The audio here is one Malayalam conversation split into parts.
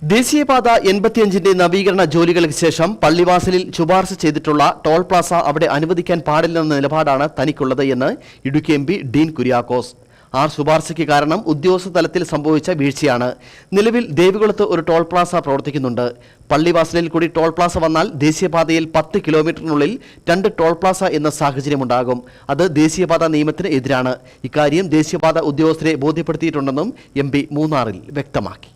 ദേശീയപാത 85ന്റെ നവീകരണ ജോലികൾക്ക് ശേഷം പള്ളിവാസലിൽ ശുപാർശ ചെയ്തിട്ടുള്ള ടോൾ പ്ലാസ അവിടെ അനുവദിക്കാൻ പാടില്ലെന്ന നിലപാടാണ് തനിക്കുള്ളത് എന്ന് ഇടുക്കി എം പി ഡീൻ കുര്യാക്കോസ്. ശുപാർശയ്ക്ക് കാരണം ഉദ്യോഗസ്ഥ തലത്തിൽ സംഭവിച്ച വീഴ്ചയാണ്. നിലവിൽ ദേവികുളത്ത് ഒരു ടോൾ പ്ലാസ പ്രവർത്തിക്കുന്നുണ്ട്. പള്ളിവാസലിൽ കൂടി ടോൾ പ്ലാസ വന്നാൽ ദേശീയപാതയിൽ 10 കിലോമീറ്ററിനുള്ളിൽ 2 ടോൾ പ്ലാസ എന്ന സാഹചര്യമുണ്ടാകും. അത് ദേശീയപാത നിയമത്തിന് എതിരാണ്. ഇക്കാര്യം ദേശീയപാത ഉദ്യോഗസ്ഥരെ ബോധ്യപ്പെടുത്തിയിട്ടുണ്ടെന്നും എം പി മൂന്നാറിൽ വ്യക്തമാക്കി.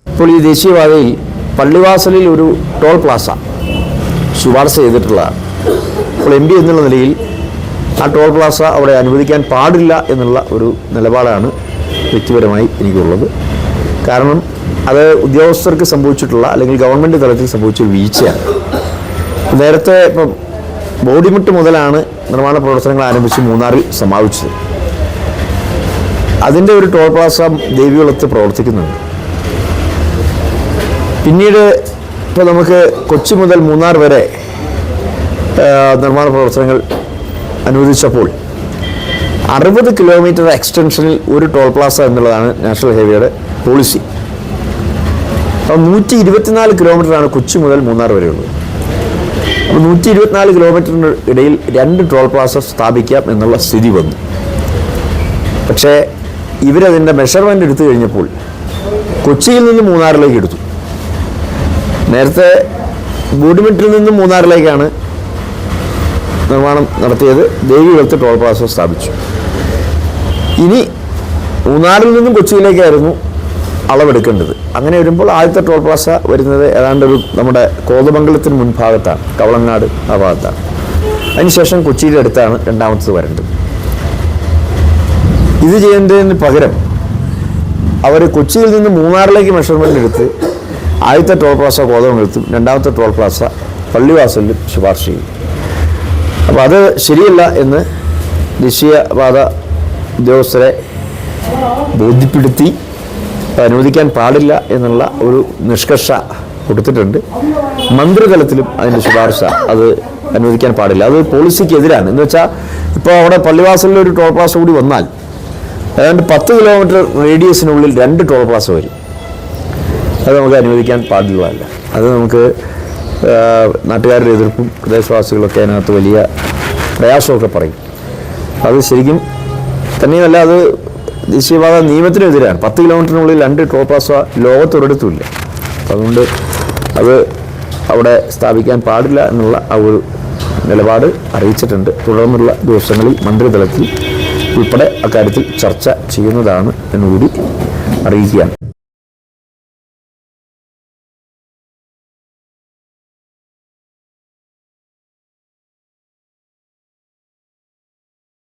ഇപ്പോൾ ഈ ദേശീയപാതയിൽ പള്ളിവാസലിൽ ഒരു ടോൾ പ്ലാസ ശുപാർശ ചെയ്തിട്ടുള്ളതാണ്. അപ്പോൾ എം പി എന്നുള്ള നിലയിൽ ആ ടോൾ പ്ലാസ അവിടെ അനുവദിക്കാൻ പാടില്ല എന്നുള്ള ഒരു നിലപാടാണ് വ്യക്തിപരമായി എനിക്കുള്ളത്. കാരണം അത് ഉദ്യോഗസ്ഥർക്ക് സംഭവിച്ചിട്ടുള്ള അല്ലെങ്കിൽ ഗവൺമെൻറ് തലത്തിൽ സംഭവിച്ചൊരു വീഴ്ചയാണ്. നേരത്തെ ഇപ്പം ബോഡിമുട്ട് മുതലാണ് നിർമ്മാണ പ്രവർത്തനങ്ങൾ ആരംഭിച്ച് മൂന്നാറിൽ സമാപിച്ചത്. അതിൻ്റെ ഒരു ടോൾ പ്ലാസ ദേവികുളത്ത് പ്രവർത്തിക്കുന്നുണ്ട്. പിന്നീട് ഇപ്പോൾ നമുക്ക് കൊച്ചി മുതൽ മൂന്നാർ വരെ നിർമ്മാണ പ്രവർത്തനങ്ങൾ അനുവദിച്ചപ്പോൾ 60 കിലോമീറ്റർ എക്സ്റ്റൻഷനിൽ ഒരു ടോൾ പ്ലാസ എന്നുള്ളതാണ് നാഷണൽ ഹൈവേയുടെ പോളിസി. അപ്പോൾ 124 കിലോമീറ്ററാണ് കൊച്ചി മുതൽ മൂന്നാർ വരെയുള്ളത്. അപ്പോൾ 124 കിലോമീറ്ററിന് ഇടയിൽ 2 ടോൾ പ്ലാസ സ്ഥാപിക്കാം എന്നുള്ള സ്ഥിതി വന്നു. പക്ഷേ ഇവരതിൻ്റെ മെഷർമെൻ്റ് എടുത്തു കഴിഞ്ഞപ്പോൾ കൊച്ചിയിൽ നിന്ന് മൂന്നാറിലേക്ക് എടുത്തു. നേരത്തെ ബോഡിമെട്ടിൽ നിന്നും മൂന്നാറിലേക്കാണ് നിർമ്മാണം നടത്തിയത്. ദേവികുളത്ത് ടോൾ പ്ലാസ സ്ഥാപിച്ചു. ഇനി മൂന്നാറിൽ നിന്നും കൊച്ചിയിലേക്കായിരുന്നു അളവെടുക്കേണ്ടത്. അങ്ങനെ വരുമ്പോൾ ആദ്യത്തെ ടോൾ പ്ലാസ വരുന്നത് ഏതാണ്ട് നമ്മുടെ കോതമംഗലത്തിന് മുൻഭാഗത്താണ്, കവളങ്ങാട് ആ ഭാഗത്താണ്. അതിനുശേഷം കൊച്ചിയുടെ അടുത്താണ് രണ്ടാമത്തത് വരേണ്ടത്. ഇത് ചെയ്യുന്നതിന് പകരം അവർ കൊച്ചിയിൽ നിന്ന് മൂന്നാറിലേക്ക് മെഷർമെൻ്റ് എടുത്ത് ആദ്യത്തെ ടോൾ പ്ലാസ കോതമംഗലത്തും രണ്ടാമത്തെ ടോൾ പ്ലാസ പള്ളിവാസലിലും ശുപാർശ ചെയ്തു. അപ്പോൾ അത് ശരിയല്ല എന്ന് ദേശീയപാത ഉദ്യോഗസ്ഥരെ ബോധ്യപ്പെടുത്തി അനുവദിക്കാൻ പാടില്ല എന്നുള്ള ഒരു നിഷ്കർഷ കൊടുത്തിട്ടുണ്ട്. മന്ത്രിതലത്തിലും അതിൻ്റെ ശുപാർശ അത് അനുവദിക്കാൻ പാടില്ല, അത് പോളിസിക്ക് എതിരാണ്. എന്ന് വെച്ചാൽ ഇപ്പോൾ അവിടെ പള്ളിവാസലിൽ ഒരു ടോൾ പ്ലാസ കൂടി വന്നാൽ ഏതാണ്ട് 10 കിലോമീറ്റർ റേഡിയസിനുള്ളിൽ 2 ടോൾ പ്ലാസ വരും. അത് നമുക്ക് അനുവദിക്കാൻ പാടുള്ളതല്ല. അത് നമുക്ക് നാട്ടുകാരുടെ എതിർപ്പും പ്രദേശവാസികളൊക്കെ അതിനകത്ത് വലിയ പ്രയാസമൊക്കെ പറയും. അത് ശരിക്കും തന്നെയല്ല, അത് ദേശീയപാത നിയമത്തിനെതിരാണ്. 10 കിലോമീറ്ററിനുള്ളിൽ 2 ടോൾ പ്ലാസ ലോകത്തൊരിടത്തുമില്ല. അതുകൊണ്ട് അത് അവിടെ സ്ഥാപിക്കാൻ പാടില്ല എന്നുള്ള ആ ഒരു നിലപാട് അറിയിച്ചിട്ടുണ്ട്. തുടർന്നുള്ള ദിവസങ്ങളിൽ മന്ത്രിതലത്തിൽ ഉൾപ്പെടെ അക്കാര്യത്തിൽ ചർച്ച ചെയ്യുന്നതാണ് എന്നുകൂടി അറിയിക്കുകയാണ്.